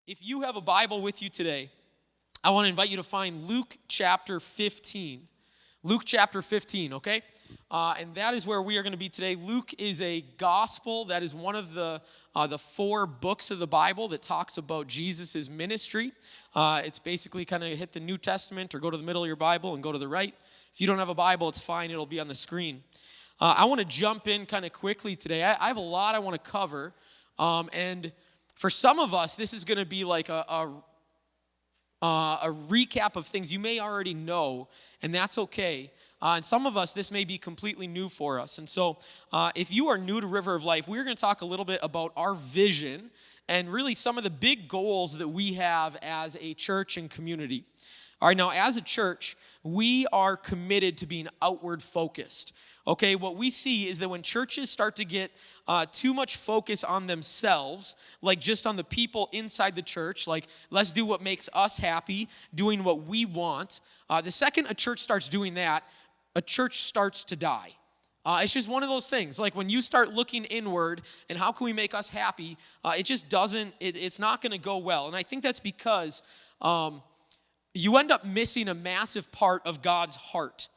If you have a Bible with you today, I want to invite you to find Luke chapter 15. Luke chapter 15, okay? And that is where we are going to be today. Luke is a gospel. That is one of the four books of the Bible that talks about Jesus' ministry. It's basically kind of hit the New Testament or go to the middle of your Bible and go to the right. If you don't have a Bible, it's fine. It'll be on the screen. I want to jump in kind of quickly today. I have a lot I want to cover. And for some of us, this is going to be like a recap of things you may already know, and that's okay. And some of us, this may be completely new for us. And so if you are new to River of Life, we're going to talk a little bit about our vision and really some of the big goals that we have as a church and community. All right, now as a church, we are committed to being outward focused. Okay, what we see is that when churches start to get too much focus on themselves, like just on the people inside the church, like let's do what makes us happy, doing what we want. The second a church starts doing that, a church starts to die. It's just one of those things. Like when you start looking inward and how can we make us happy, it just doesn't, it's not going to go well. And I think that's because you end up missing a massive part of God's heart.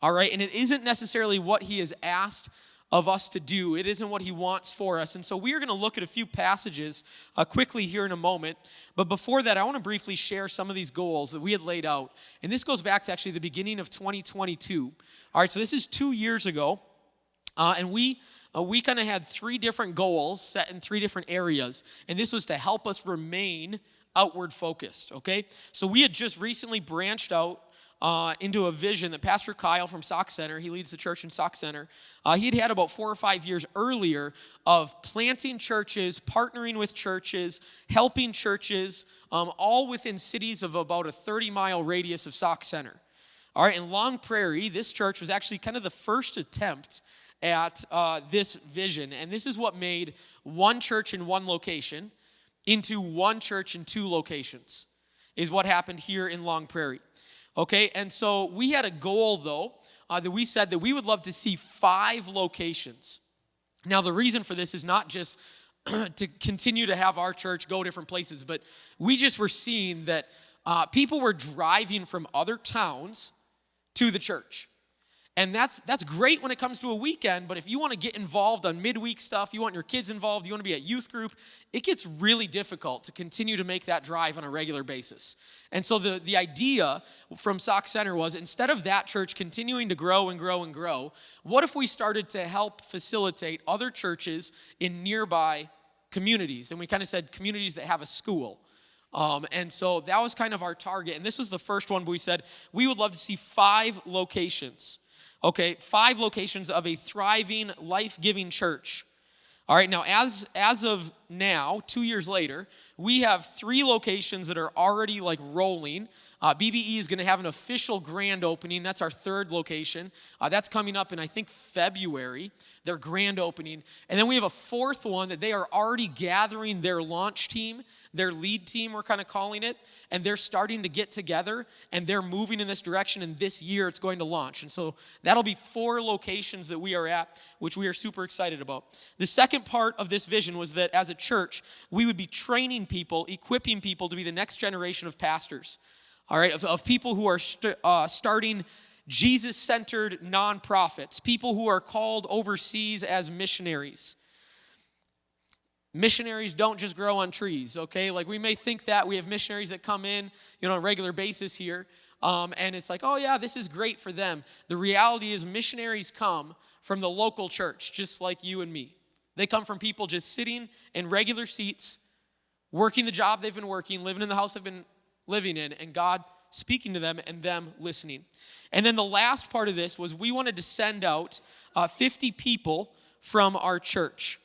All right, and it isn't necessarily what he has asked of us to do. It isn't what he wants for us. And so we are going to look at a few passages quickly here in a moment. But before that, I want to briefly share some of these goals that we had laid out. And this goes back to actually the beginning of 2022. All right, so this is 2 years ago. And we kind of had three different goals set in three different areas. And this was to help us remain outward focused, okay? So we had just recently branched out into a vision that Pastor Kyle from Sauk Center, he leads the church in Sauk Center, he'd had about 4 or 5 years earlier of planting churches, partnering with churches, helping churches, all within cities of about a 30-mile radius of Sauk Center. All right, in Long Prairie, this church was actually kind of the first attempt at this vision, and this is what made one church in one location into one church in 2 locations, is what happened here in Long Prairie. Okay, and so we had a goal, though, that we said that we would love to see 5 locations. Now, the reason for this is not just to continue to have our church go different places, but we just were seeing that people were driving from other towns to the church. And that's great when it comes to a weekend, but if you want to get involved on midweek stuff, you want your kids involved, you want to be at youth group, it gets really difficult to continue to make that drive on a regular basis. And so the idea from Sauk Center was, instead of that church continuing to grow and grow and grow, what if we started to help facilitate other churches in nearby communities? And we kind of said communities that have a school. And so that was kind of our target. And this was the first one, but we said we would love to see 5 locations. Okay, 5 locations of a thriving, life-giving church. All right, now as of now, 2 years later, we have 3 locations that are already like rolling. BBE is going to have an official grand opening. That's our 3rd location. That's coming up in, I think, February, their grand opening. And then we have a 4th one that they are already gathering their launch team, their lead team, we're kind of calling it, and they're starting to get together, and they're moving in this direction, and this year it's going to launch. And so that'll be 4 locations that we are at, which we are super excited about. The second part of this vision was that as a church, we would be training people, equipping people to be the next generation of pastors. All right, of people who are starting Jesus-centered nonprofits, people who are called overseas as missionaries. Missionaries don't just grow on trees, okay? Like we may think that we have missionaries that come in, on a regular basis here, and it's like, oh yeah, this is great for them. The reality is missionaries come from the local church, just like you and me. They come from people just sitting in regular seats, working the job they've been working, living in the house they've been living in, and God speaking to them and them listening. And then the last part of this was we wanted to send out 50 people from our church.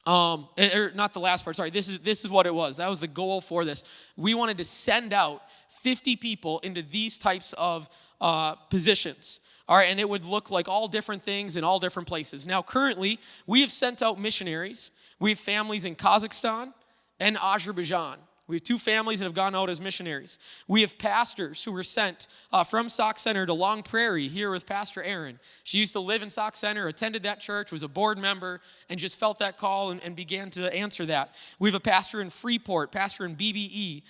Not the last part, sorry. This is what it was. That was the goal for this. We wanted to send out 50 people into these types of positions. All right, and it would look like all different things in all different places. Now, currently, we have sent out missionaries. We have families in Kazakhstan and Azerbaijan. We have 2 families that have gone out as missionaries. We have pastors who were sent from Sauk Center to Long Prairie here with Pastor Aaron. She used to live in Sauk Center, attended that church, was a board member, and just felt that call and began to answer that. We have a pastor in Freeport, pastor in BBE.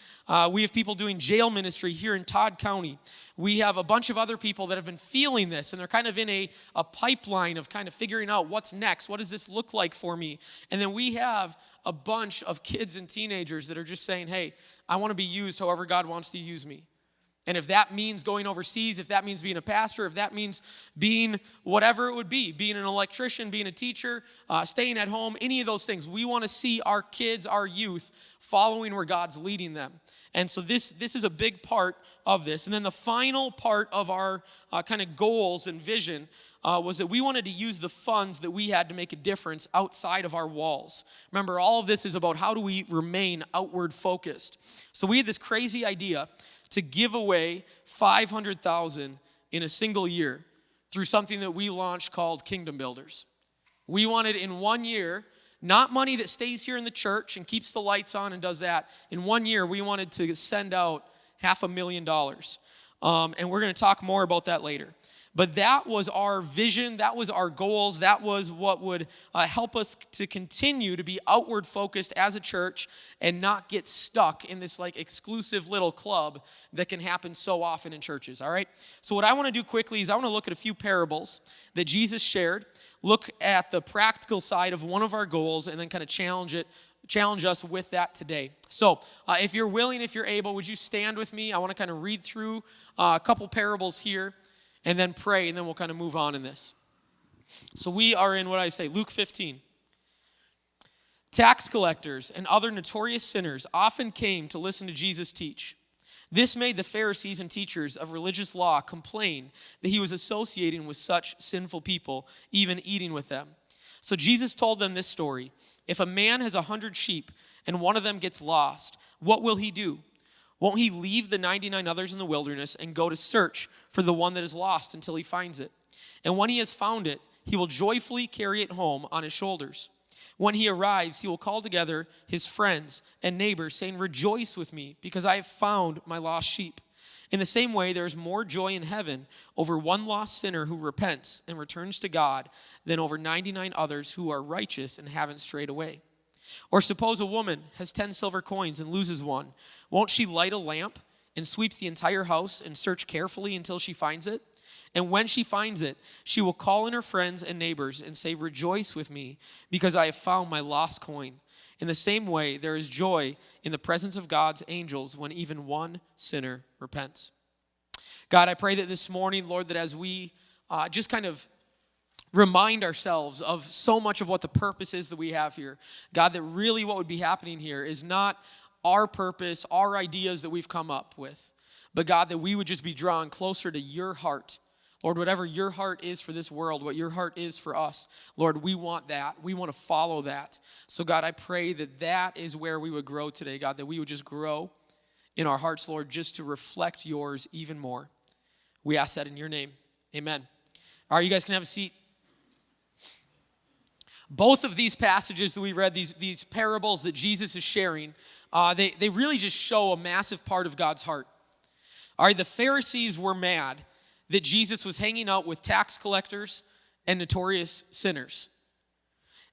We have people doing jail ministry here in Todd County. We have a bunch of other people that have been feeling this, and they're kind of in a pipeline of kind of figuring out what's next. What does this look like for me? And then we have a bunch of kids and teenagers that are just saying, hey, I want to be used however God wants to use me. And if that means going overseas, if that means being a pastor, if that means being whatever it would be, being an electrician, being a teacher, staying at home, any of those things, we want to see our kids, our youth, following where God's leading them. And so this is a big part of this. And then the final part of our kind of goals and vision was that we wanted to use the funds that we had to make a difference outside of our walls. Remember, all of this is about how do we remain outward focused. So we had this crazy idea to give away $500,000 in a single year through something that we launched called Kingdom Builders. We wanted in 1 year, not money that stays here in the church and keeps the lights on and does that. In 1 year, we wanted to send out $500,000. And we're going to talk more about that later. But that was our vision, that was our goals, that was what would help us to continue to be outward focused as a church and not get stuck in this like exclusive little club that can happen so often in churches, all right? So what I want to do quickly is I want to look at a few parables that Jesus shared, look at the practical side of one of our goals, and then kind of challenge us with that today. So if you're willing, if you're able, would you stand with me? I want to kind of read through a couple parables here, and then pray, and then we'll kind of move on in this. So we are in Luke 15. Tax collectors and other notorious sinners often came to listen to Jesus teach. This made the Pharisees and teachers of religious law complain that he was associating with such sinful people, even eating with them. So Jesus told them this story. If a man has 100 sheep and one of them gets lost, what will he do? Won't he leave the 99 others in the wilderness and go to search for the one that is lost until he finds it? And when he has found it, he will joyfully carry it home on his shoulders. When he arrives, he will call together his friends and neighbors, saying, "Rejoice with me, because I have found my lost sheep." In the same way, there is more joy in heaven over one lost sinner who repents and returns to God than over 99 others who are righteous and haven't strayed away. Or suppose a woman has 10 silver coins and loses one. Won't she light a lamp and sweep the entire house and search carefully until she finds it? And when she finds it, she will call in her friends and neighbors and say, "Rejoice with me, because I have found my lost coin." In the same way, there is joy in the presence of God's angels when even one sinner repents. God, I pray that this morning, Lord, that as we just kind of remind ourselves of so much of what the purpose is that we have here, God, that really what would be happening here is not our purpose, our ideas that we've come up with, but God, that we would just be drawn closer to your heart. Lord, whatever your heart is for this world, what your heart is for us, Lord, we want that. We want to follow that. So God, I pray that that is where we would grow today, God, that we would just grow in our hearts, Lord, just to reflect yours even more. We ask that in your name. Amen. All right, you guys can have a seat. Both of these passages that we read, these parables that Jesus is sharing, they really just show a massive part of God's heart. All right, the Pharisees were mad that Jesus was hanging out with tax collectors and notorious sinners.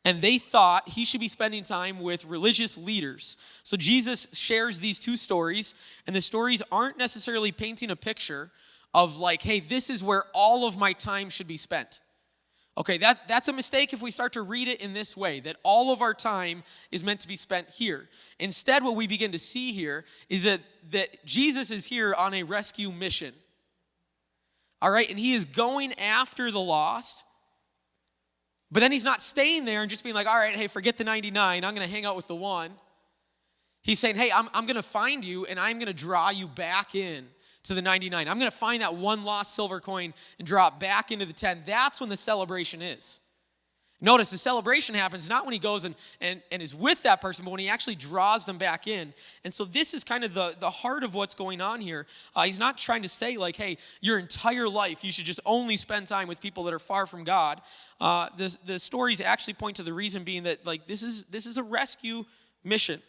And they thought he should be spending time with religious leaders. So Jesus shares these two stories, and the stories aren't necessarily painting a picture of like, hey, this is where all of my time should be spent. Okay, that's a mistake if we start to read it in this way, that all of our time is meant to be spent here. Instead, what we begin to see here is that Jesus is here on a rescue mission. All right, and he is going after the lost, but then he's not staying there and just being like, all right, hey, forget the 99, I'm going to hang out with the one. He's saying, hey, I'm going to find you, and I'm going to draw you back in to the 99. I'm going to find that one lost silver coin and draw it back into the 10. That's when the celebration is. Notice the celebration happens not when he goes and is with that person, but when he actually draws them back in. And so this is kind of the heart of what's going on here. He's not trying to say like, hey, your entire life you should just only spend time with people that are far from God. The stories actually point to the reason being that like this is a rescue mission.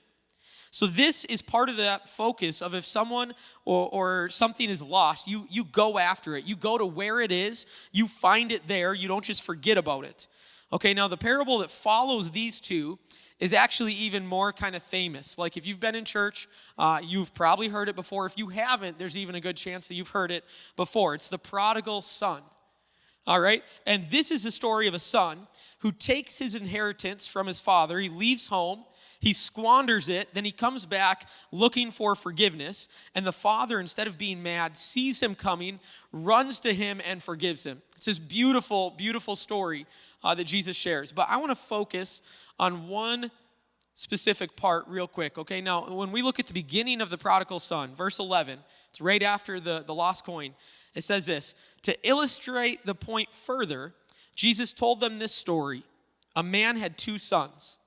So this is part of that focus of if someone or something is lost, you go after it. You go to where it is. You find it there. You don't just forget about it. Okay, now the parable that follows these two is actually even more kind of famous. Like if you've been in church, you've probably heard it before. If you haven't, there's even a good chance that you've heard it before. It's the prodigal son. All right? And this is the story of a son who takes his inheritance from his father. He leaves home. He squanders it, then he comes back looking for forgiveness, and the father, instead of being mad, sees him coming, runs to him, and forgives him. It's this beautiful, beautiful story that Jesus shares. But I want to focus on one specific part real quick, okay? Now, when we look at the beginning of the prodigal son, verse 11, it's right after the lost coin, it says this: to illustrate the point further, Jesus told them this story. A man had two sons.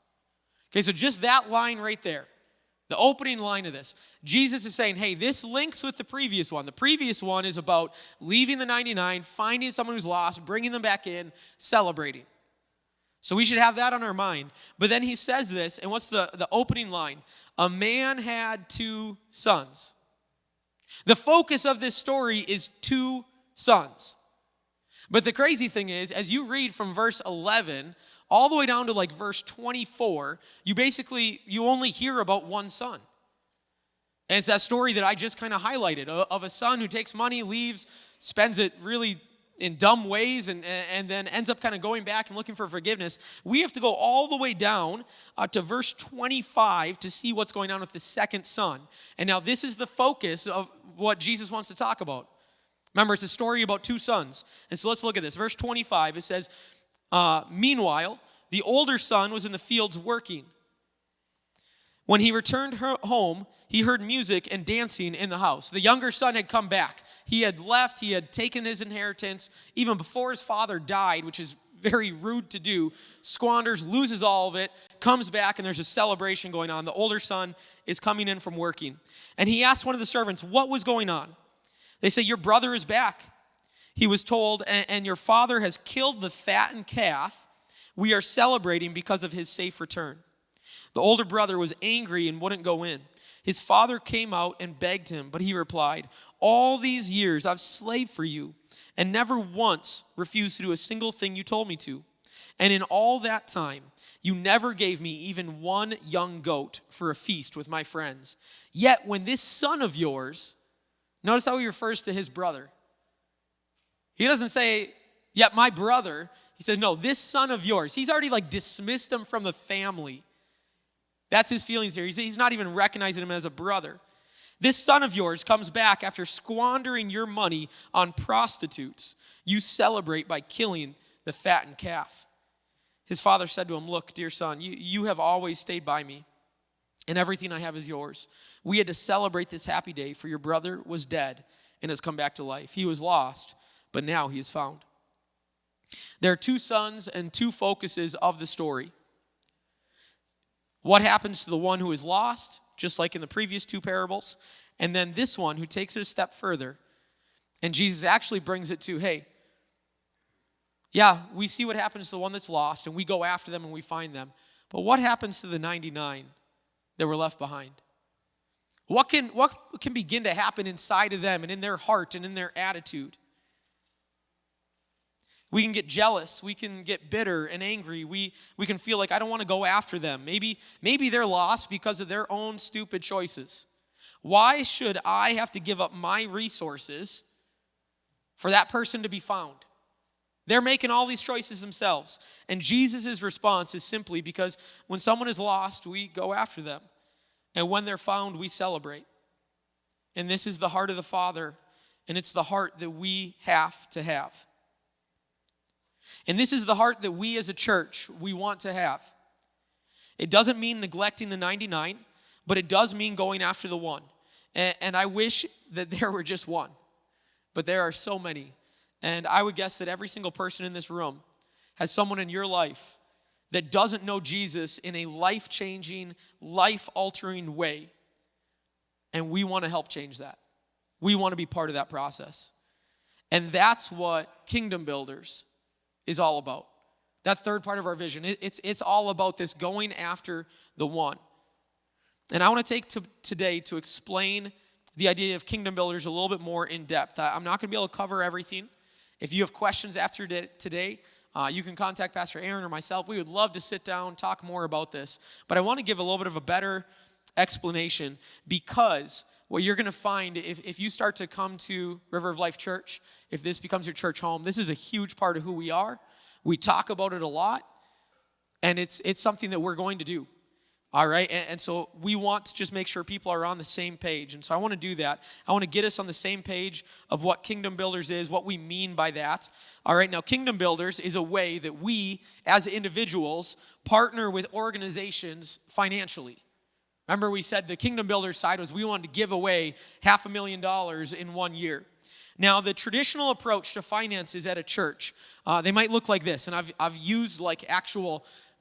Okay, so just that line right there, the opening line of this, Jesus is saying, hey, this links with the previous one. The previous one is about leaving the 99, finding someone who's lost, bringing them back in, celebrating. So we should have that on our mind. But then he says this, and what's the opening line? A man had two sons. The focus of this story is two sons. But the crazy thing is, as you read from verse 11 all the way down to like verse 24, you only hear about one son. And it's that story that I just kind of highlighted of a son who takes money, leaves, spends it really in dumb ways, and then ends up kind of going back and looking for forgiveness. We have to go all the way down to verse 25 to see what's going on with the second son. And now this is the focus of what Jesus wants to talk about. Remember, it's a story about two sons. And so let's look at this. Verse 25, it says, meanwhile, the older son was in the fields working. When he returned home, he heard music and dancing in the house. The younger son had come back. He had left. He had taken his inheritance even before his father died, which is very rude to do. Squanders, loses all of it, comes back, and there's a celebration going on. The older son is coming in from working. And he asked one of the servants, what was going on? They say, your brother is back. He was told, and your father has killed the fattened calf. We are celebrating because of his safe return. The older brother was angry and wouldn't go in. His father came out and begged him, but he replied, all these years I've slaved for you and never once refused to do a single thing you told me to. And in all that time, you never gave me even one young goat for a feast with my friends. Yet when this son of yours, notice how he refers to his brother. He doesn't say, yet my brother. He said, no, this son of yours. He's already like dismissed him from the family. That's his feelings here. He's not even recognizing him as a brother. This son of yours comes back after squandering your money on prostitutes. You celebrate by killing the fattened calf. His father said to him, look, dear son, you have always stayed by me, and everything I have is yours. We had to celebrate this happy day, for your brother was dead and has come back to life. He was lost, but now he is found. There are two sons and two focuses of the story. What happens to the one who is lost, just like in the previous two parables, and then this one who takes it a step further. And Jesus actually brings it to, hey, yeah, we see what happens to the one that's lost, and we go after them and we find them. But what happens to the 99 that were left behind? What can begin to happen inside of them and in their heart and in their attitude? We can get jealous. We can get bitter and angry. We can feel like, I don't want to go after them. Maybe they're lost because of their own stupid choices. Why should I have to give up my resources for that person to be found? They're making all these choices themselves. And Jesus' response is simply because when someone is lost, we go after them. And when they're found, we celebrate. And this is the heart of the Father, and it's the heart that we have to have. And this is the heart that we as a church, we want to have. It doesn't mean neglecting the 99, but it does mean going after the one. And I wish that there were just one, but there are so many. And I would guess that every single person in this room has someone in your life that doesn't know Jesus in a life-changing, life-altering way. And we want to help change that. We want to be part of that process. And that's what Kingdom Builders is all about. That third part of our vision, it's all about this going after the one. And I want to take today to explain the idea of kingdom builders a little bit more in depth. I'm not going to be able to cover everything. If you have questions after today, you can contact Pastor Aaron or myself. We would love to sit down, talk more about this. But I want to give a little bit of a better explanation, because what you're going to find if you start to come to River of Life Church, if this becomes your church home, this is a huge part of who we are. We talk about it a lot, and it's something that we're going to do. All right, and so we want to just make sure people are on the same page. And so I want to do that. I want to get us on the same page of what Kingdom Builders is, what we mean by that. All right, now Kingdom Builders is a way that we, as individuals, partner with organizations financially. Remember, we said the Kingdom Builders side was we wanted to give away $500,000 in 1 year. Now, the traditional approach to finances at a church, they might look like this. And I've used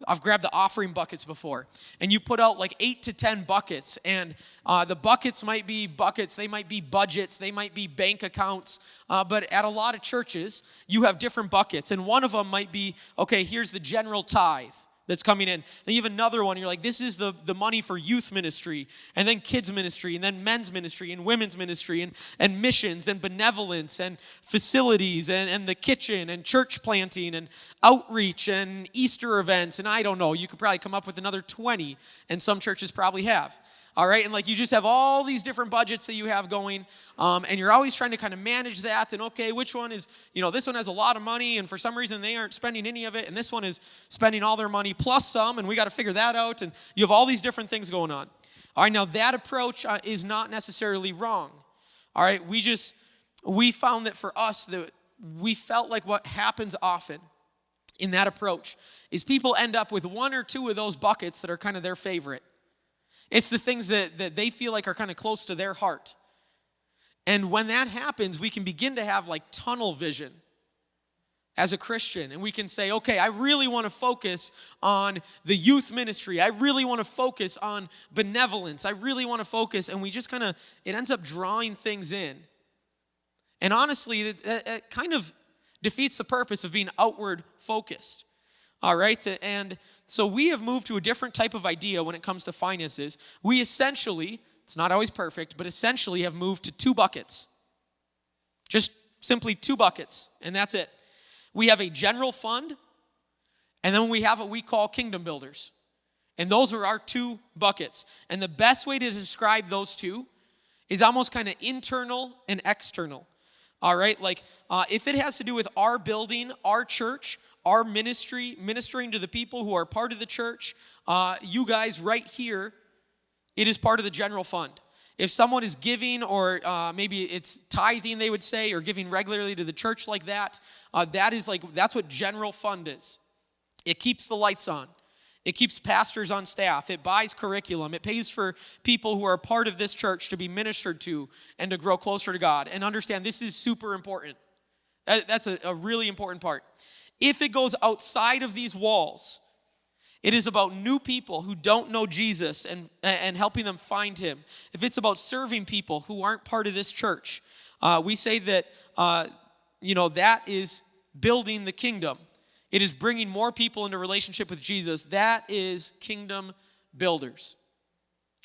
I've grabbed the offering buckets before, and you put out like 8 to 10 buckets, and the buckets might be buckets, they might be budgets, they might be bank accounts, but at a lot of churches, you have different buckets, and one of them might be, okay, here's the general tithe that's coming in. Then you have another one, you're like, this is the money for youth ministry, and then kids ministry, and then men's ministry, and women's ministry, and missions, and benevolence, and facilities, and the kitchen, and church planting, and outreach, and Easter events, and I don't know, you could probably come up with another 20, and some churches probably have. All right, and like you just have all these different budgets that you have going, and you're always trying to kind of manage that, and okay, which one is, this one has a lot of money, and for some reason they aren't spending any of it, and this one is spending all their money plus some, and we got to figure that out, and you have all these different things going on. All right, now that approach is not necessarily wrong. All right, we found that for us, that we felt like what happens often in that approach is people end up with one or two of those buckets that are kind of their favorite. It's the things that they feel like are kind of close to their heart. And when that happens, we can begin to have like tunnel vision as a Christian. And we can say, okay, I really want to focus on the youth ministry. I really want to focus on benevolence. I really want to focus. And we just it ends up drawing things in. And honestly, it kind of defeats the purpose of being outward focused. All right, and so we have moved to a different type of idea when it comes to finances. We essentially, it's not always perfect, but essentially have moved to 2 buckets. Just simply 2 buckets, and that's it. We have a general fund, and then we have what we call kingdom builders. And those are our 2 buckets. And the best way to describe those 2 is almost kind of internal and external. All right, like if it has to do with our building, our church, our ministry, ministering to the people who are part of the church, you guys right here, it is part of the general fund. If someone is giving, or maybe it's tithing, they would say, or giving regularly to the church like that, that's what general fund is. It keeps the lights on. It keeps pastors on staff. It buys curriculum. It pays for people who are a part of this church to be ministered to and to grow closer to God. And understand, this is super important. That's a really important part. If it goes outside of these walls, it is about new people who don't know Jesus and helping them find him. If it's about serving people who aren't part of this church, we say that, that is building the kingdom. It is bringing more people into relationship with Jesus. That is kingdom builders.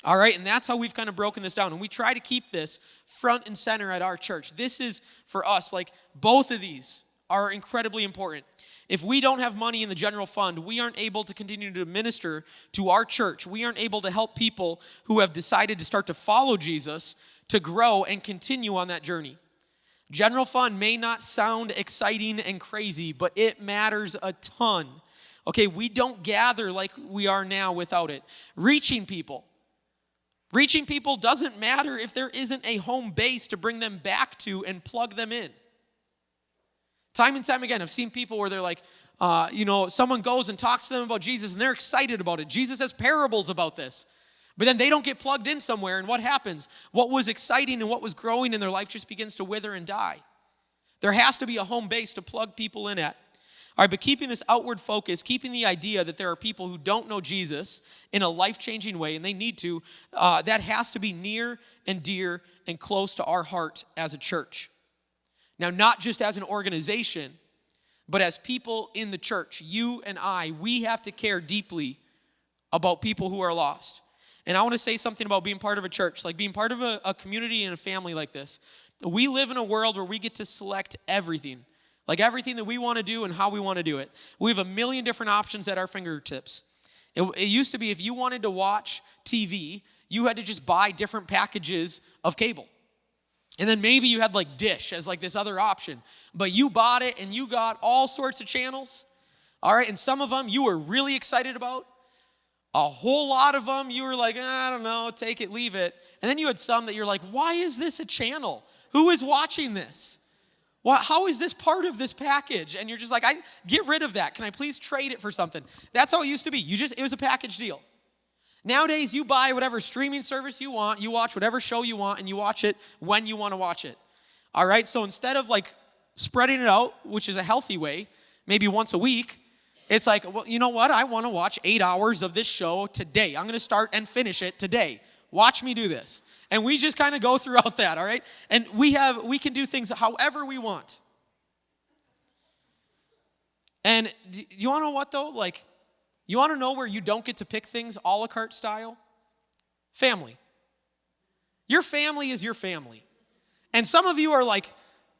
All right, and that's how we've kind of broken this down. And we try to keep this front and center at our church. This is, for us, like both of these are incredibly important. If we don't have money in the general fund, we aren't able to continue to minister to our church. We aren't able to help people who have decided to start to follow Jesus to grow and continue on that journey. General fund may not sound exciting and crazy, but it matters a ton. Okay, we don't gather like we are now without it. Reaching people doesn't matter if there isn't a home base to bring them back to and plug them in. Time and time again, I've seen people where they're like, someone goes and talks to them about Jesus and they're excited about it. Jesus has parables about this. But then they don't get plugged in somewhere, and what happens? What was exciting and what was growing in their life just begins to wither and die. There has to be a home base to plug people in at. All right, but keeping this outward focus, keeping the idea that there are people who don't know Jesus in a life-changing way, and they need to, that has to be near and dear and close to our heart as a church. Now, not just as an organization, but as people in the church, you and I, we have to care deeply about people who are lost. And I want to say something about being part of a church, like being part of a community and a family like this. We live in a world where we get to select everything, like everything that we want to do and how we want to do it. We have a million different options at our fingertips. It used to be if you wanted to watch TV, you had to just buy different packages of cable. And then maybe you had like Dish as like this other option. But you bought it and you got all sorts of channels. All right, and some of them you were really excited about. A whole lot of them you were like, I don't know, take it, leave it. And then you had some that you're like, why is this a channel? Who is watching this? How is this part of this package? And you're just like, get rid of that. Can I please trade it for something? That's how it used to be. It was a package deal. Nowadays, you buy whatever streaming service you want, you watch whatever show you want, and you watch it when you want to watch it. All right, so instead of like spreading it out, which is a healthy way, maybe once a week, it's like, well, you know what? I want to watch 8 hours of this show today. I'm going to start and finish it today. Watch me do this. And we just kind of go throughout that, all right? And we can do things however we want. And you want to know what, though? Like, you want to know where you don't get to pick things a la carte style? Family. Your family is your family. And some of you are like,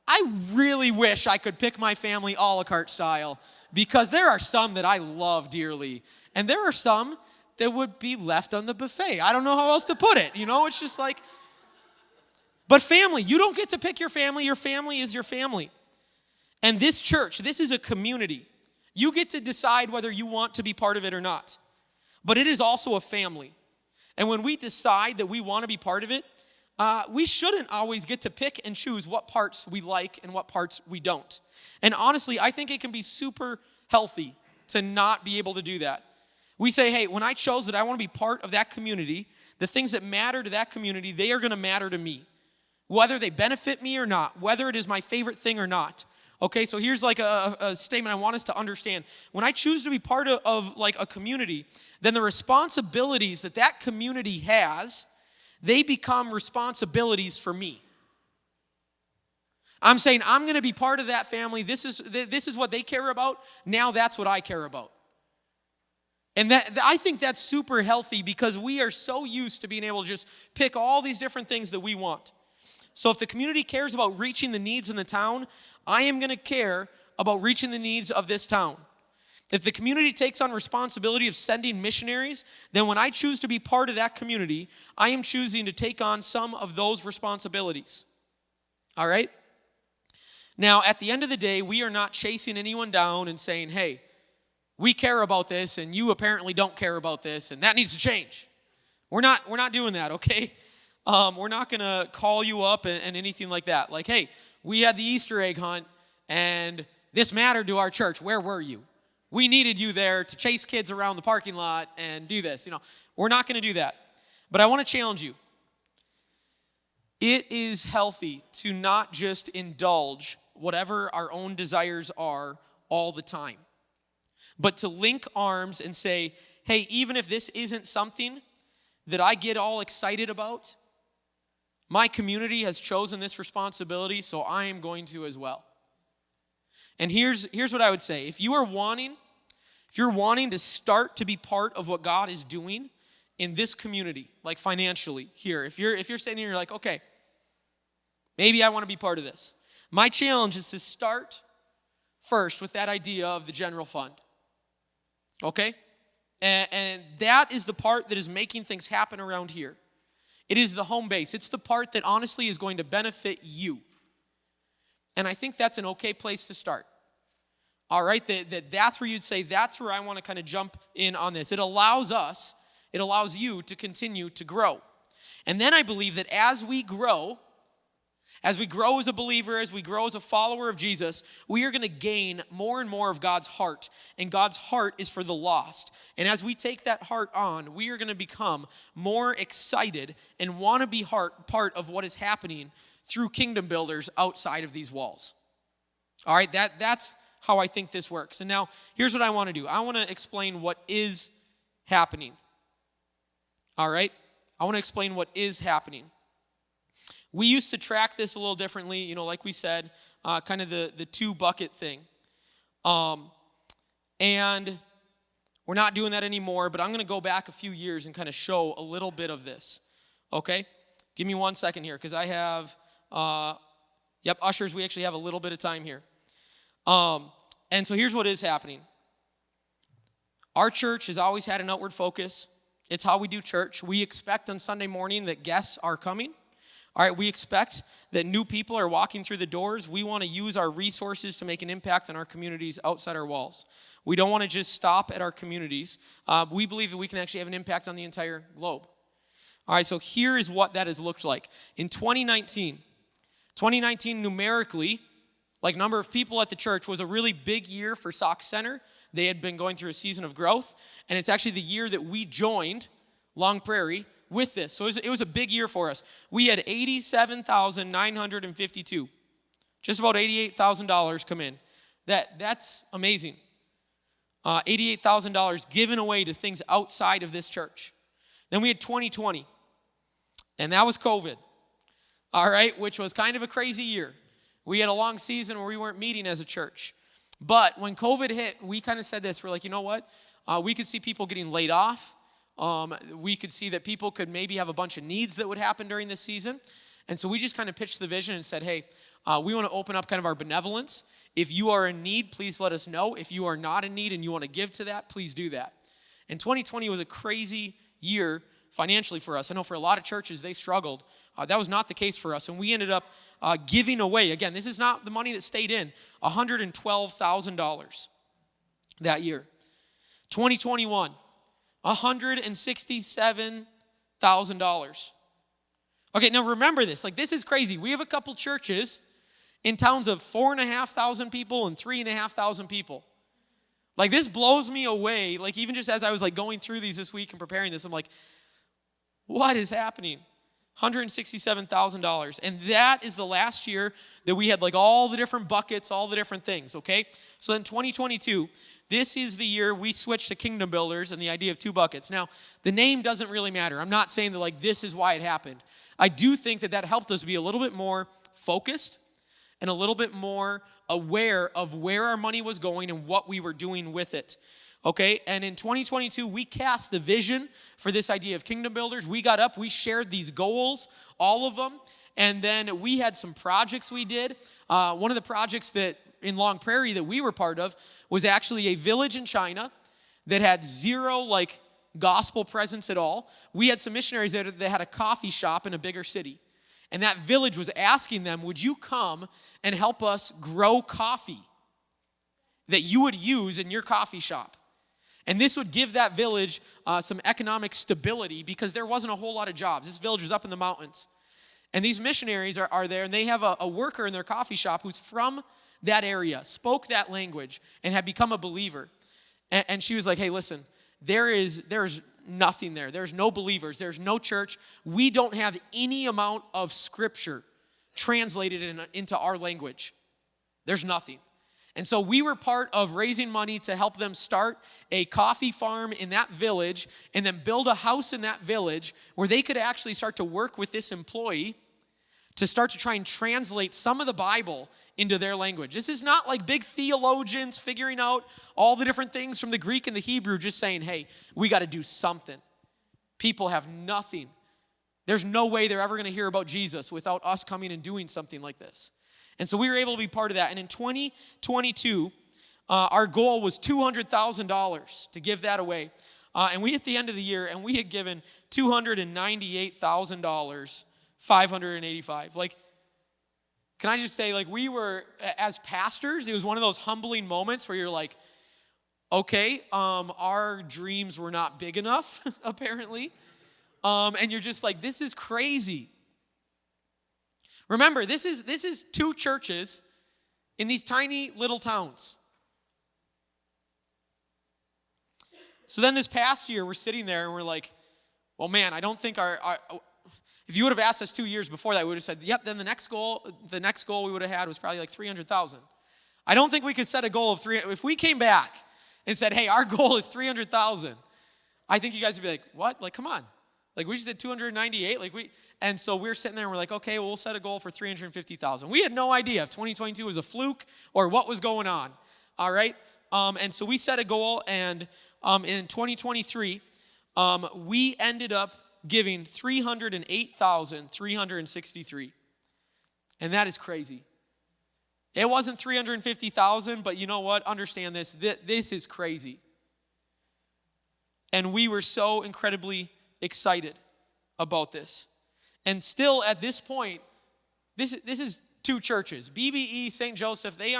I really wish I could pick my family a la carte style, because there are some that I love dearly, and there are some that would be left on the buffet. I don't know how else to put it. It's just like, but family, you don't get to pick your family. Your family is your family. And this church, this is a community. You get to decide whether you want to be part of it or not. But it is also a family. And when we decide that we want to be part of it, we shouldn't always get to pick and choose what parts we like and what parts we don't. And honestly, I think it can be super healthy to not be able to do that. We say, hey, when I chose that I want to be part of that community, the things that matter to that community, they are going to matter to me. Whether they benefit me or not, whether it is my favorite thing or not. Okay, so here's like a statement I want us to understand. When I choose to be part of like a community, then the responsibilities that community has, they become responsibilities for me. I'm saying I'm going to be part of that family. This is what they care about. Now that's what I care about. And I think that's super healthy, because we are so used to being able to just pick all these different things that we want. So if the community cares about reaching the needs in the town, I am going to care about reaching the needs of this town. If the community takes on responsibility of sending missionaries, then when I choose to be part of that community, I am choosing to take on some of those responsibilities. All right? Now, at the end of the day, we are not chasing anyone down and saying, hey, we care about this and you apparently don't care about this and that needs to change. We're not doing that, okay? We're not going to call you up and anything like that. Like, hey, we had the Easter egg hunt and this mattered to our church. Where were you? We needed you there to chase kids around the parking lot and do this. We're not going to do that. But I want to challenge you. It is healthy to not just indulge whatever our own desires are all the time, but to link arms and say, hey, even if this isn't something that I get all excited about, my community has chosen this responsibility, so I am going to as well. And here's what I would say. If you're wanting to start to be part of what God is doing in this community, like financially here, if you're sitting here, you're like, okay, maybe I want to be part of this. My challenge is to start first with that idea of the general fund. Okay? And that is the part that is making things happen around here. It is the home base. It's the part that honestly is going to benefit you. And I think that's an okay place to start. All right? That's where you'd say, that's where I want to kind of jump in on this. It allows you to continue to grow. And then I believe that as we grow as a believer, as we grow as a follower of Jesus, we are going to gain more and more of God's heart. And God's heart is for the lost. And as we take that heart on, we are going to become more excited and want to be part of what is happening through kingdom builders outside of these walls. All right, that's how I think this works. And now, here's what I want to do. I want to explain what is happening. All right? I want to explain what is happening. We used to track this a little differently, like we said, kind of the two bucket thing. And We're not doing that anymore, but I'm going to go back a few years and kind of show a little bit of this, okay? Give me 1 second here, because I have, ushers, we actually have a little bit of time here. And so here's what is happening. Our church has always had an outward focus. It's how we do church. We expect on Sunday morning that guests are coming. All right, we expect that new people are walking through the doors. We want to use our resources to make an impact on our communities outside our walls. We don't want to just stop at our communities. We believe that we can actually have an impact on the entire globe. All right, so here is what that has looked like. In 2019 numerically, like number of people at the church, was a really big year for Sauk Center. They had been going through a season of growth, and it's actually the year that we joined Long Prairie with this. So it was a big year for us. We had $87,952, just about $88,000 come in. That's amazing. $88,000 given away to things outside of this church. Then we had 2020, and that was COVID, all right, which was kind of a crazy year. We had a long season where we weren't meeting as a church. But when COVID hit, we kind of said this. We're like, you know what? We could see people getting laid off. We could see that people could maybe have a bunch of needs that would happen during this season. And so we just kind of pitched the vision and said, hey, we want to open up kind of our benevolence. If you are in need, please let us know. If you are not in need and you want to give to that, please do that. And 2020 was a crazy year financially for us. I know for a lot of churches, they struggled. That was not the case for us. And we ended up giving away, again, this is not the money that stayed in, $112,000 that year. 2021, $167,000. Okay, now remember this. Like, this is crazy. We have a couple churches in towns of 4,500 people and 3,500 people. Like, this blows me away. Like, even just as I was like going through these this week and preparing this, I'm like, what is happening? $167,000. And that is the last year that we had like all the different buckets, all the different things, okay? So in 2022, this is the year we switched to Kingdom Builders and the idea of 2 buckets. Now, the name doesn't really matter. I'm not saying that like this is why it happened. I do think that helped us be a little bit more focused and a little bit more aware of where our money was going and what we were doing with it. Okay, and in 2022, we cast the vision for this idea of Kingdom Builders. We got up, we shared these goals, all of them, and then we had some projects we did. One of the projects that in Long Prairie that we were part of was actually a village in China that had zero like gospel presence at all. We had some missionaries that had a coffee shop in a bigger city. And that village was asking them, would you come and help us grow coffee that you would use in your coffee shop? And this would give that village some economic stability because there wasn't a whole lot of jobs. This village was up in the mountains. And these missionaries are there, and they have a worker in their coffee shop who's from that area, spoke that language, and had become a believer. And she was like, hey, listen, there's nothing there. There's no believers. There's no church. We don't have any amount of scripture translated into our language. There's nothing. And so we were part of raising money to help them start a coffee farm in that village and then build a house in that village where they could actually start to work with this employee to start to try and translate some of the Bible into their language. This is not like big theologians figuring out all the different things from the Greek and the Hebrew, just saying, hey, we got to do something. People have nothing. There's no way they're ever going to hear about Jesus without us coming and doing something like this. And so we were able to be part of that. And in 2022, our goal was $200,000 to give that away. And we hit the end of the year, and we had given $298,000, 585. Like, can I just say, like, we were, as pastors, it was one of those humbling moments where you're like, okay, our dreams were not big enough, apparently. And you're just like, this is crazy. Remember, this is 2 churches in these tiny little towns. So then this past year, we're sitting there and we're like, well, man, I don't think if you would have asked us 2 years before that, we would have said, yep, then the next goal we would have had was probably like 300,000. I don't think we could set a goal of 300. If we came back and said, hey, our goal is 300,000, I think you guys would be like, what? Like, come on. Like, we just did 298. And so we're sitting there and we're like, okay, well, we'll set a goal for 350,000. We had no idea if 2022 was a fluke or what was going on. All right. And so we set a goal, and in 2023, we ended up giving 308,363. And that is crazy. It wasn't 350,000, but you know what? Understand this. This is crazy. And we were so incredibly excited about this. And still at this point, this is two churches. BBE, St. Joseph, they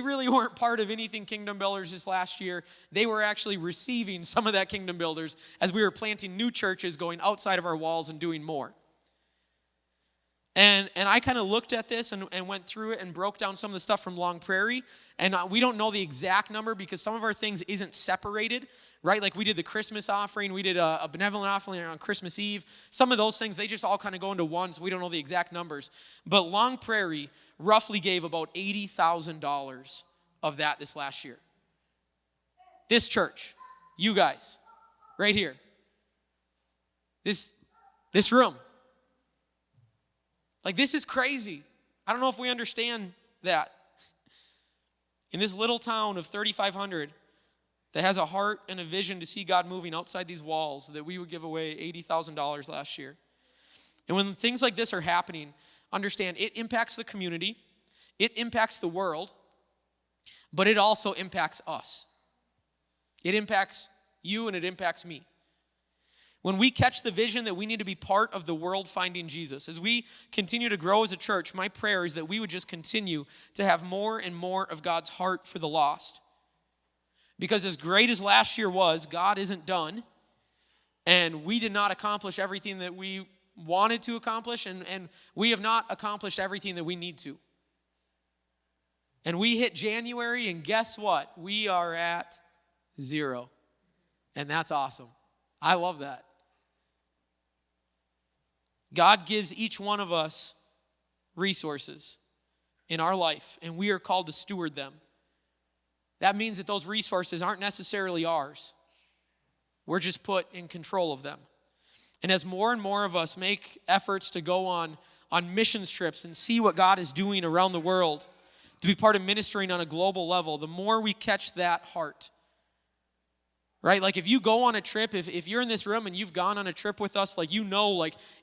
really weren't part of anything Kingdom Builders this last year. They were actually receiving some of that Kingdom Builders as we were planting new churches, going outside of our walls and doing more. And I kind of looked at this and went through it and broke down some of the stuff from Long Prairie. And we don't know the exact number because some of our things isn't separated, right? Like we did the Christmas offering. We did a benevolent offering on Christmas Eve. Some of those things, they just all kind of go into one, so we don't know the exact numbers. But Long Prairie roughly gave about $80,000 of that this last year. This church, you guys, right here. This room. Like, this is crazy. I don't know if we understand that. In this little town of 3,500 that has a heart and a vision to see God moving outside these walls, that we would give away $80,000 last year. And when things like this are happening, understand it impacts the community, it impacts the world, but it also impacts us. It impacts you and it impacts me. When we catch the vision that we need to be part of the world finding Jesus, as we continue to grow as a church, my prayer is that we would just continue to have more and more of God's heart for the lost. Because as great as last year was, God isn't done, and we did not accomplish everything that we wanted to accomplish, and we have not accomplished everything that we need to. And we hit January, and guess what? We are at 0. And that's awesome. I love that. God gives each one of us resources in our life, and we are called to steward them. That means that those resources aren't necessarily ours. We're just put in control of them. And as more and more of us make efforts to go on missions trips and see what God is doing around the world, to be part of ministering on a global level, the more we catch that heart. Right? Like if you go on a trip, if you're in this room and you've gone on a trip with us, like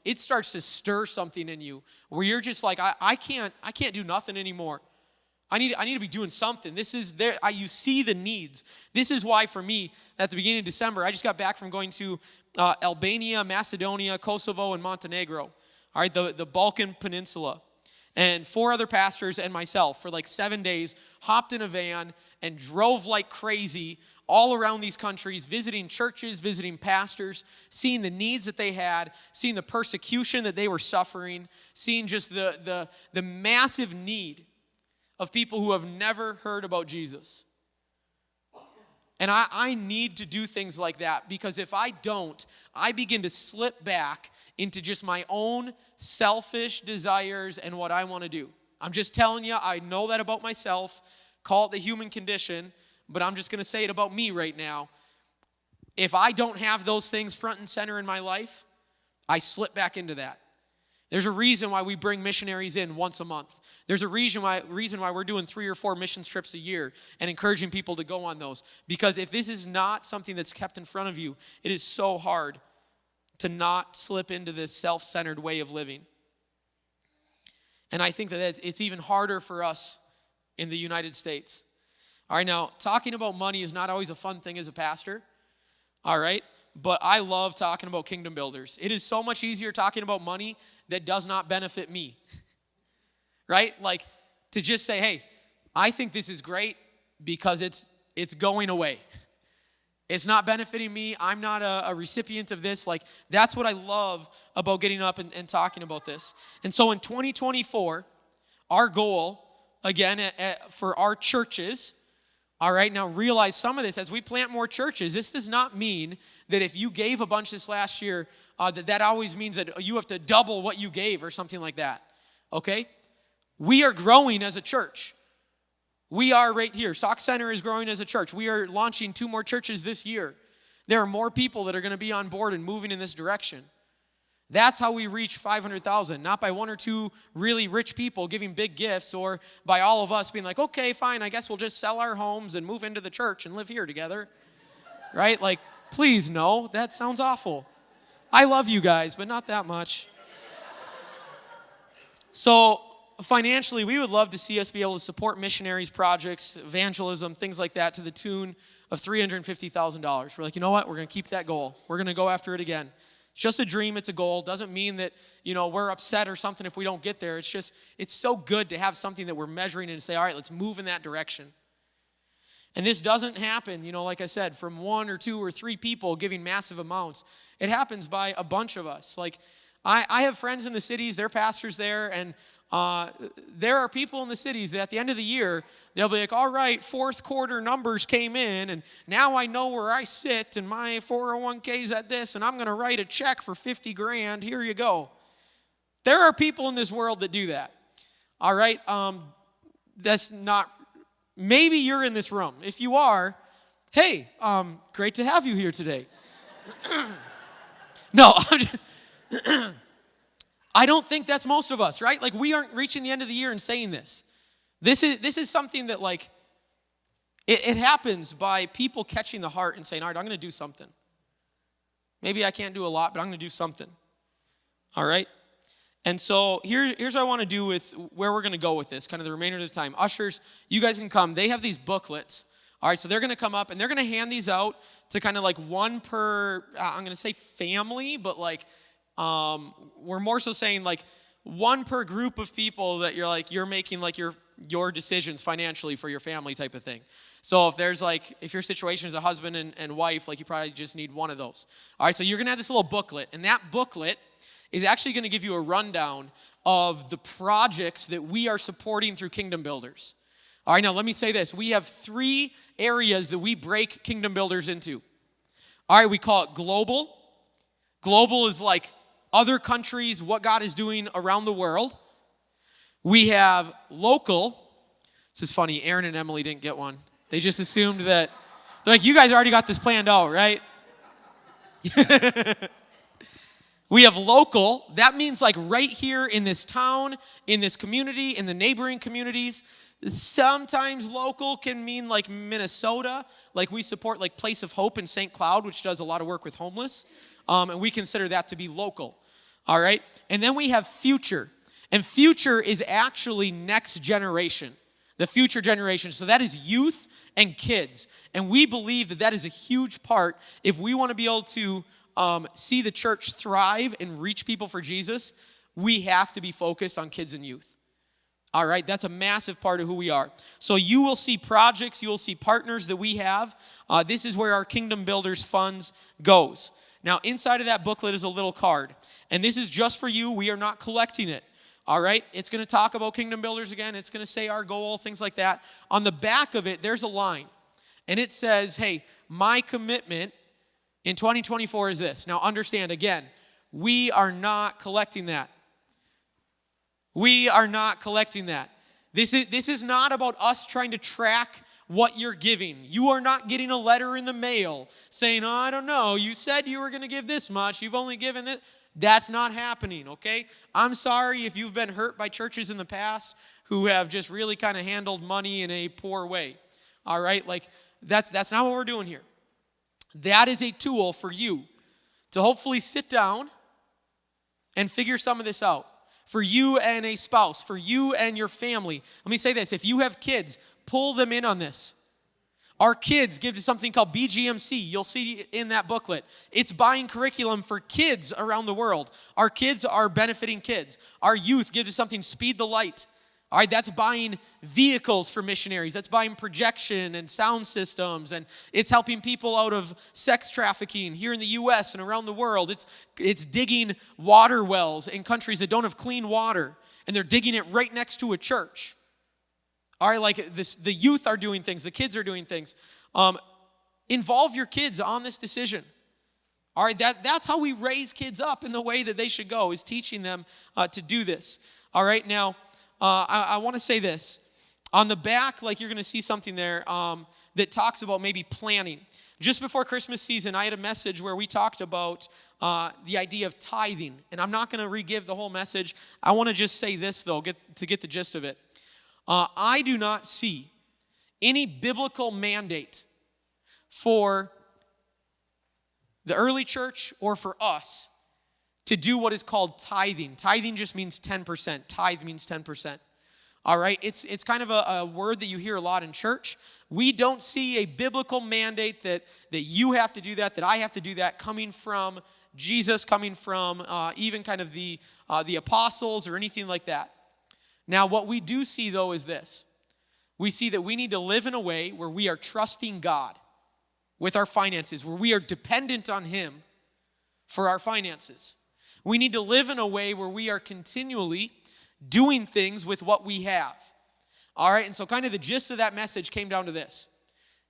it starts to stir something in you where you're just like, I can't do nothing anymore. I need to be doing something. This is there. You see the needs. This is why for me, at the beginning of December, I just got back from going to Albania, Macedonia, Kosovo, and Montenegro. All right, the Balkan Peninsula. And 4 other pastors and myself for like 7 days hopped in a van and drove like crazy all around these countries, visiting churches, visiting pastors, seeing the needs that they had, seeing the persecution that they were suffering, seeing just the massive need of people who have never heard about Jesus. And I need to do things like that, because if I don't, I begin to slip back into just my own selfish desires and what I want to do. I'm just telling you, I know that about myself. Call it the human condition, but I'm just going to say it about me right now. If I don't have those things front and center in my life, I slip back into that. There's a reason why we bring missionaries in once a month. There's a reason why we're doing 3 or 4 missions trips a year and encouraging people to go on those. Because if this is not something that's kept in front of you, it is so hard to not slip into this self-centered way of living. And I think that it's even harder for us in the United States. All right, now, talking about money is not always a fun thing as a pastor, all right? But I love talking about kingdom builders. It is so much easier talking about money that does not benefit me, right? Like, to just say, hey, I think this is great because it's going away. It's not benefiting me. I'm not a recipient of this. Like, that's what I love about getting up and talking about this. And so in 2024, our goal, again, for our churches, all right, now realize some of this, as we plant more churches, this does not mean that if you gave a bunch this last year, that always means that you have to double what you gave or something like that, okay? We are growing as a church. We are right here. Sauk Center is growing as a church. We are launching 2 more churches this year. There are more people that are going to be on board and moving in this direction. That's how we reach 500,000, not by 1 or 2 really rich people giving big gifts, or by all of us being like, okay, fine, I guess we'll just sell our homes and move into the church and live here together. right? Like, please, no, that sounds awful. I love you guys, but not that much. So financially, we would love to see us be able to support missionaries, projects, evangelism, things like that to the tune of $350,000. We're like, you know what? We're going to keep that goal. We're going to go after it again. It's just a dream. It's a goal. Doesn't mean that, we're upset or something if we don't get there. It's just, it's so good to have something that we're measuring and say, all right, let's move in that direction. And this doesn't happen, like I said, from one or two or three people giving massive amounts. It happens by a bunch of us. Like, I have friends in the cities, they're pastors there, and there are people in the cities that at the end of the year, they'll be like, all right, fourth quarter numbers came in, and now I know where I sit, and my 401k's at this, and I'm going to write a check for $50,000. Here you go. There are people in this world that do that. All right? That's not, maybe you're in this room. If you are, hey, great to have you here today. No, I'm just, I don't think that's most of us, right? Like, we aren't reaching the end of the year and saying this. This is something that, like, it happens by people catching the heart and saying, all right, I'm going to do something. Maybe I can't do a lot, but I'm going to do something. All right? And so here's what I want to do with where we're going to go with this, kind of the remainder of the time. Ushers, you guys can come. They have these booklets. All right, so they're going to come up, and they're going to hand these out to kind of like one per, I'm going to say family, but like, we're more so saying like one per group of people that you're making like your decisions financially for your family type of thing. So if your situation is a husband and wife, like you probably just need one of those. All right, so you're going to have this little booklet, and that booklet is actually going to give you a rundown of the projects that we are supporting through Kingdom Builders. All right, now let me say this. We have 3 areas that we break Kingdom Builders into. All right, we call it global. Global is like other countries, what God is doing around the world. We have local. This is funny. Aaron and Emily didn't get one. They just assumed that, they're like, you guys already got this planned out, right? We have local. That means like right here in this town, in this community, in the neighboring communities. Sometimes local can mean like Minnesota. Like we support like Place of Hope in St. Cloud, which does a lot of work with homeless. And we consider that to be local. All right? And then we have future. And future is actually next generation. The future generation. So that is youth and kids. And we believe that is a huge part if we want to be able to see the church thrive and reach people for Jesus. We have to be focused on kids and youth. All right, that's a massive part of who we are. So you will see projects, you will see partners that we have. This is where our Kingdom Builders funds goes. Now, inside of that booklet is a little card. And this is just for you. We are not collecting it. All right, it's going to talk about Kingdom Builders again. It's going to say our goal, things like that. On the back of it, there's a line. And it says, hey, my commitment in 2024 is this. Now, understand, again, we are not collecting that. We are not collecting that. This is not about us trying to track what you're giving. You are not getting a letter in the mail saying, oh, I don't know, you said you were going to give this much. You've only given this. That's not happening, okay? I'm sorry if you've been hurt by churches in the past who have just really kind of handled money in a poor way. All right? Like, that's not what we're doing here. That is a tool for you to hopefully sit down and figure some of this out. For you and a spouse, for you and your family. Let me say this. If you have kids, pull them in on this. Our kids give to something called BGMC. You'll see in that booklet. It's buying curriculum for kids around the world. Our kids are benefiting kids. Our youth give to something, Speed the Light. All right, that's buying vehicles for missionaries. That's buying projection and sound systems. And it's helping people out of sex trafficking here in the U.S. and around the world. It's digging water wells in countries that don't have clean water. And they're digging it right next to a church. All right, like this, the youth are doing things. The kids are doing things. Involve your kids on this decision. All right, that's how we raise kids up in the way that they should go, is teaching them to do this. All right, now, I want to say this. On the back, like you're going to see something there that talks about maybe planning. Just before Christmas season, I had a message where we talked about the idea of tithing. And I'm not going to re-give the whole message. I want to just say this, though, to get the gist of it. I do not see any biblical mandate for the early church or for us to do what is called tithing. Tithing just means 10%. Tithe means 10%. All right, it's kind of a word that you hear a lot in church. We don't see a biblical mandate that you have to do that I have to do that, coming from Jesus, coming from even kind of the apostles or anything like that. Now, what we do see, though, is this. We see that we need to live in a way where we are trusting God with our finances, where we are dependent on Him for our finances. We need to live in a way where we are continually doing things with what we have. All right, and so kind of the gist of that message came down to this.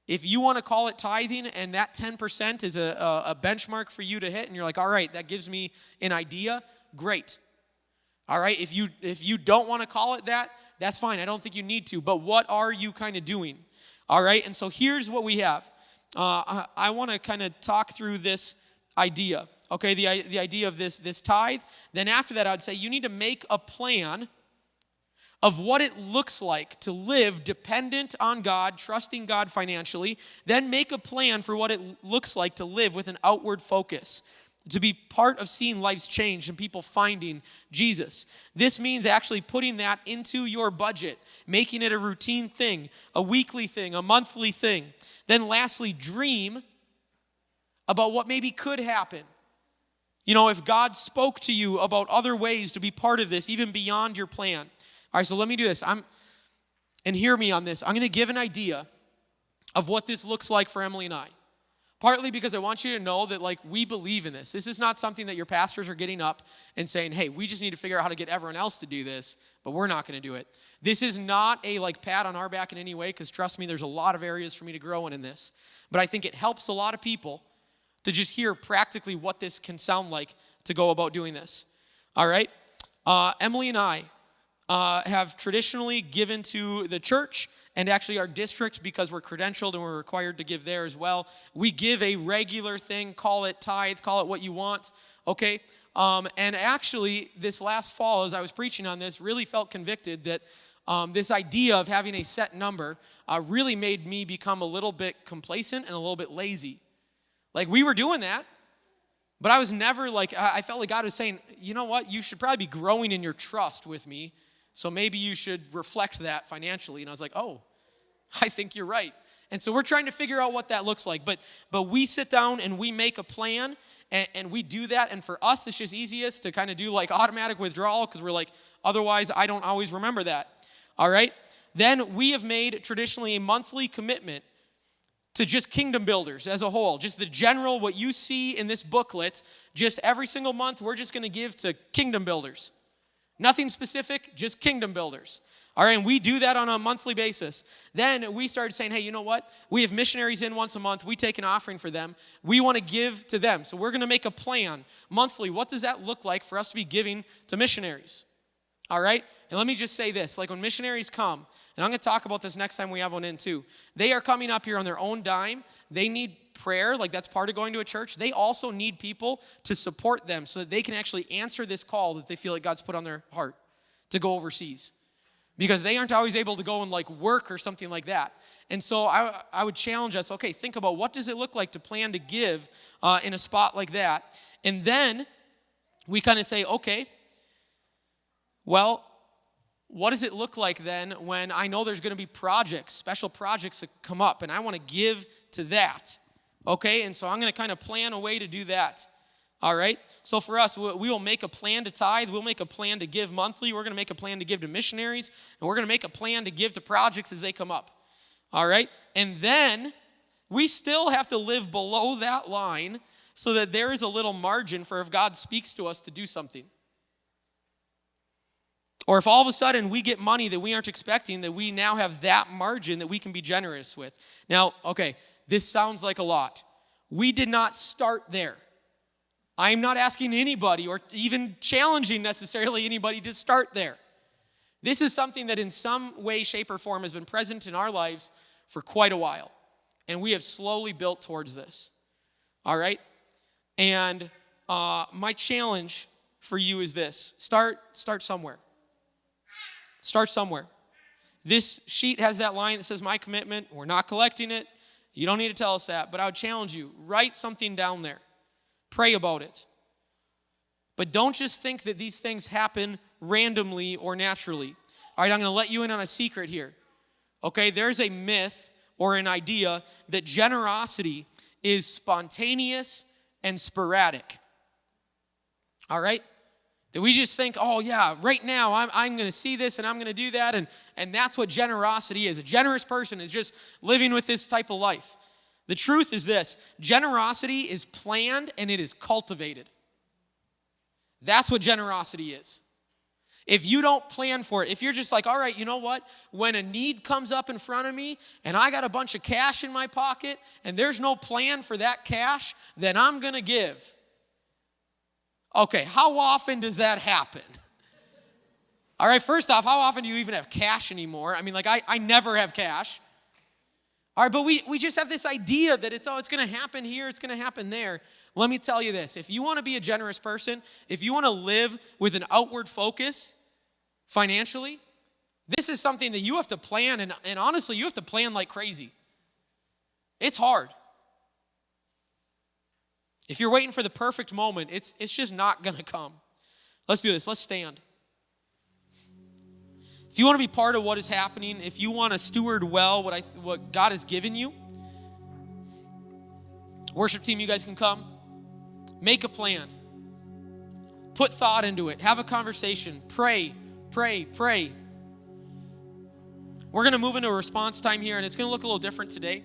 If you want to call it tithing and that 10% is a benchmark for you to hit, and you're like, all right, that gives me an idea, great. All right, if you don't want to call it that, that's fine. I don't think you need to. But what are you kind of doing? All right, and so here's what we have. I want to kind of talk through this idea. Okay, the idea of this tithe. Then after that, I'd say you need to make a plan of what it looks like to live dependent on God, trusting God financially. Then make a plan for what it looks like to live with an outward focus, to be part of seeing lives change and people finding Jesus. This means actually putting that into your budget, making it a routine thing, a weekly thing, a monthly thing. Then lastly, dream about what maybe could happen. You know, if God spoke to you about other ways to be part of this, even beyond your plan. All right, so let me do this. And hear me on this. I'm going to give an idea of what this looks like for Emily and I. Partly because I want you to know that, like, we believe in this. This is not something that your pastors are getting up and saying, hey, we just need to figure out how to get everyone else to do this, but we're not going to do it. This is not a, like, pat on our back in any way, because trust me, there's a lot of areas for me to grow in this. But I think it helps a lot of people to just hear practically what this can sound like to go about doing this. All right? Emily and I have traditionally given to the church and actually our district, because we're credentialed and we're required to give there as well. We give a regular thing, call it tithe, call it what you want, okay? And actually, this last fall, as I was preaching on this, really felt convicted that this idea of having a set number really made me become a little bit complacent and a little bit lazy. Like, we were doing that, but I was never like, I felt like God was saying, you know what, you should probably be growing in your trust with me, so maybe you should reflect that financially. And I was like, oh, I think you're right. And so we're trying to figure out what that looks like. But we sit down and we make a plan, and we do that. And for us, it's just easiest to kind of do like automatic withdrawal, because we're like, otherwise I don't always remember that. All right? Then we have made traditionally a monthly commitment to just Kingdom Builders as a whole. Just the general, what you see in this booklet, just every single month, we're just going to give to Kingdom Builders. Nothing specific, just Kingdom Builders. All right, and we do that on a monthly basis. Then we started saying, hey, you know what? We have missionaries in once a month. We take an offering for them. We want to give to them. So we're going to make a plan monthly. What does that look like for us to be giving to missionaries? All right? And let me just say this. Like, when missionaries come, and I'm going to talk about this next time we have one in too, they are coming up here on their own dime. They need prayer. Like, that's part of going to a church. They also need people to support them so that they can actually answer this call that they feel like God's put on their heart to go overseas. Because they aren't always able to go and like work or something like that. And so I would challenge us, okay, think about what does it look like to plan to give in a spot like that. And then we kind of say, okay, well, what does it look like then when I know there's going to be projects, special projects that come up, and I want to give to that? Okay, and so I'm going to kind of plan a way to do that. All right, so for us, we will make a plan to tithe. We'll make a plan to give monthly. We're going to make a plan to give to missionaries, and we're going to make a plan to give to projects as they come up. All right, and then we still have to live below that line so that there is a little margin for if God speaks to us to do something. Or if all of a sudden we get money that we aren't expecting, that we now have that margin that we can be generous with. Now, okay, this sounds like a lot. We did not start there. I'm not asking anybody or even challenging necessarily anybody to start there. This is something that in some way, shape, or form has been present in our lives for quite a while. And we have slowly built towards this. All right? And my challenge for you is this. Start somewhere. Start somewhere. This sheet has that line that says my commitment. We're not collecting it. You don't need to tell us that. But I would challenge you, write something down there. Pray about it. But don't just think that these things happen randomly or naturally. All right, I'm going to let you in on a secret here. Okay, there's a myth or an idea that generosity is spontaneous and sporadic. All right? That we just think, oh yeah, right now I'm going to see this and I'm going to do that. And that's what generosity is. A generous person is just living with this type of life. The truth is this: generosity is planned and it is cultivated. That's what generosity is. If you don't plan for it, if you're just like, all right, you know what? When a need comes up in front of me and I got a bunch of cash in my pocket and there's no plan for that cash, then I'm going to give. Okay, how often does that happen? All right, first off, how often do you even have cash anymore? I mean, like I never have cash. All right, but we just have this idea that it's going to happen here, it's going to happen there. Let me tell you this. If you want to be a generous person, if you want to live with an outward focus financially, this is something that you have to plan, and honestly, you have to plan like crazy. It's hard. If you're waiting for the perfect moment, it's just not going to come. Let's do this. Let's stand. If you want to be part of what is happening, if you want to steward well what God has given you, worship team, you guys can come. Make a plan. Put thought into it. Have a conversation. Pray, pray, pray. We're going to move into a response time here, and it's going to look a little different today.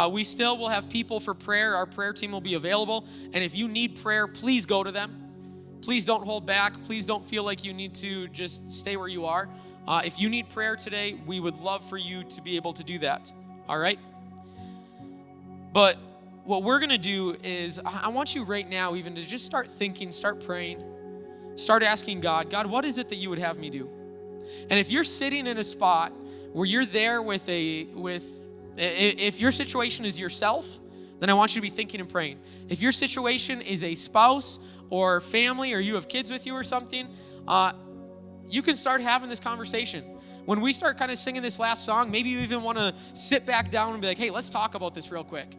We still will have people for prayer. Our prayer team will be available. And if you need prayer, please go to them. Please don't hold back. Please don't feel like you need to just stay where you are. If you need prayer today, we would love for you to be able to do that. All right? But what we're going to do is I want you right now even to just start thinking, start praying, start asking God, what is it that you would have me do? And if you're sitting in a spot where you're there if your situation is yourself, then I want you to be thinking and praying. If your situation is a spouse or family or you have kids with you or something, you can start having this conversation. When we start kind of singing this last song, maybe you even want to sit back down and be like, hey, let's talk about this real quick.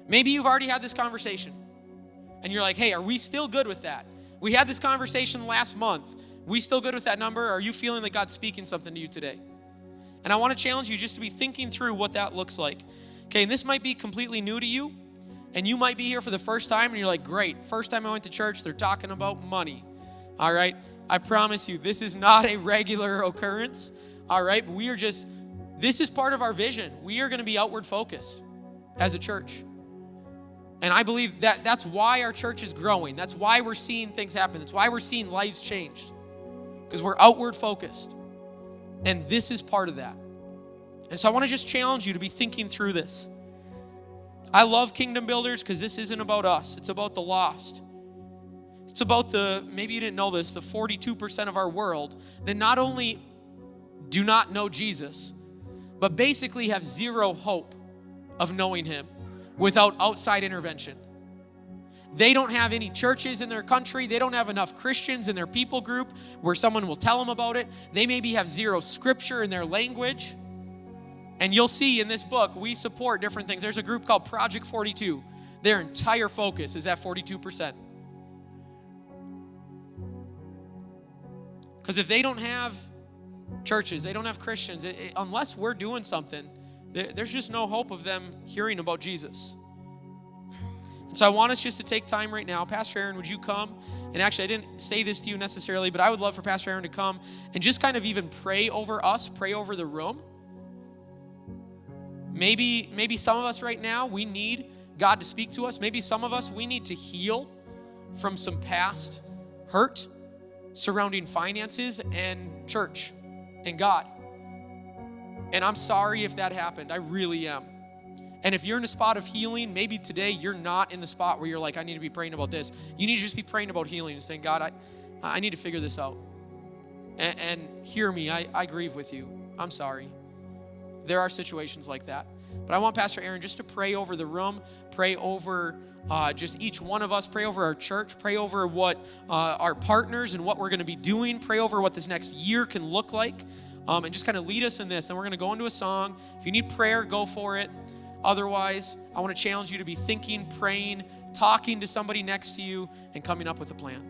Maybe you've already had this conversation and you're like, hey, are we still good with that? We had this conversation last month. We still good with that number? Or are you feeling that God's speaking something to you today? And I want to challenge you just to be thinking through what that looks like. Okay, and this might be completely new to you, and you might be here for the first time, and you're like, great, first time I went to church, they're talking about money. All right, I promise you, this is not a regular occurrence. All right, this is part of our vision. We are going to be outward focused as a church. And I believe that's why our church is growing. That's why we're seeing things happen. That's why we're seeing lives changed. Because we're outward focused. And this is part of that. And so I want to just challenge you to be thinking through this. I love Kingdom Builders because this isn't about us. It's about the lost. It's about maybe you didn't know this, the 42% of our world that not only do not know Jesus, but basically have zero hope of knowing him without outside intervention. They don't have any churches in their country. They don't have enough Christians in their people group where someone will tell them about it. They maybe have zero scripture in their language. And you'll see in this book, we support different things. There's a group called Project 42. Their entire focus is at 42%. Because if they don't have churches, they don't have Christians, unless we're doing something, there's just no hope of them hearing about Jesus. So I want us just to take time right now. Pastor Aaron, would you come? And actually, I didn't say this to you necessarily, but I would love for Pastor Aaron to come and just kind of even pray over us, pray over the room. Maybe some of us right now, we need God to speak to us. Maybe some of us, we need to heal from some past hurt surrounding finances and church and God. And I'm sorry if that happened. I really am. And if you're in a spot of healing, maybe today you're not in the spot where you're like, I need to be praying about this. You need to just be praying about healing and saying, God, I need to figure this out. And hear me, I grieve with you. I'm sorry. There are situations like that. But I want Pastor Aaron just to pray over the room, pray over just each one of us, pray over our church, pray over what our partners and what we're going to be doing, pray over what this next year can look like, and just kind of lead us in this. And we're going to go into a song. If you need prayer, go for it. Otherwise, I want to challenge you to be thinking, praying, talking to somebody next to you, and coming up with a plan.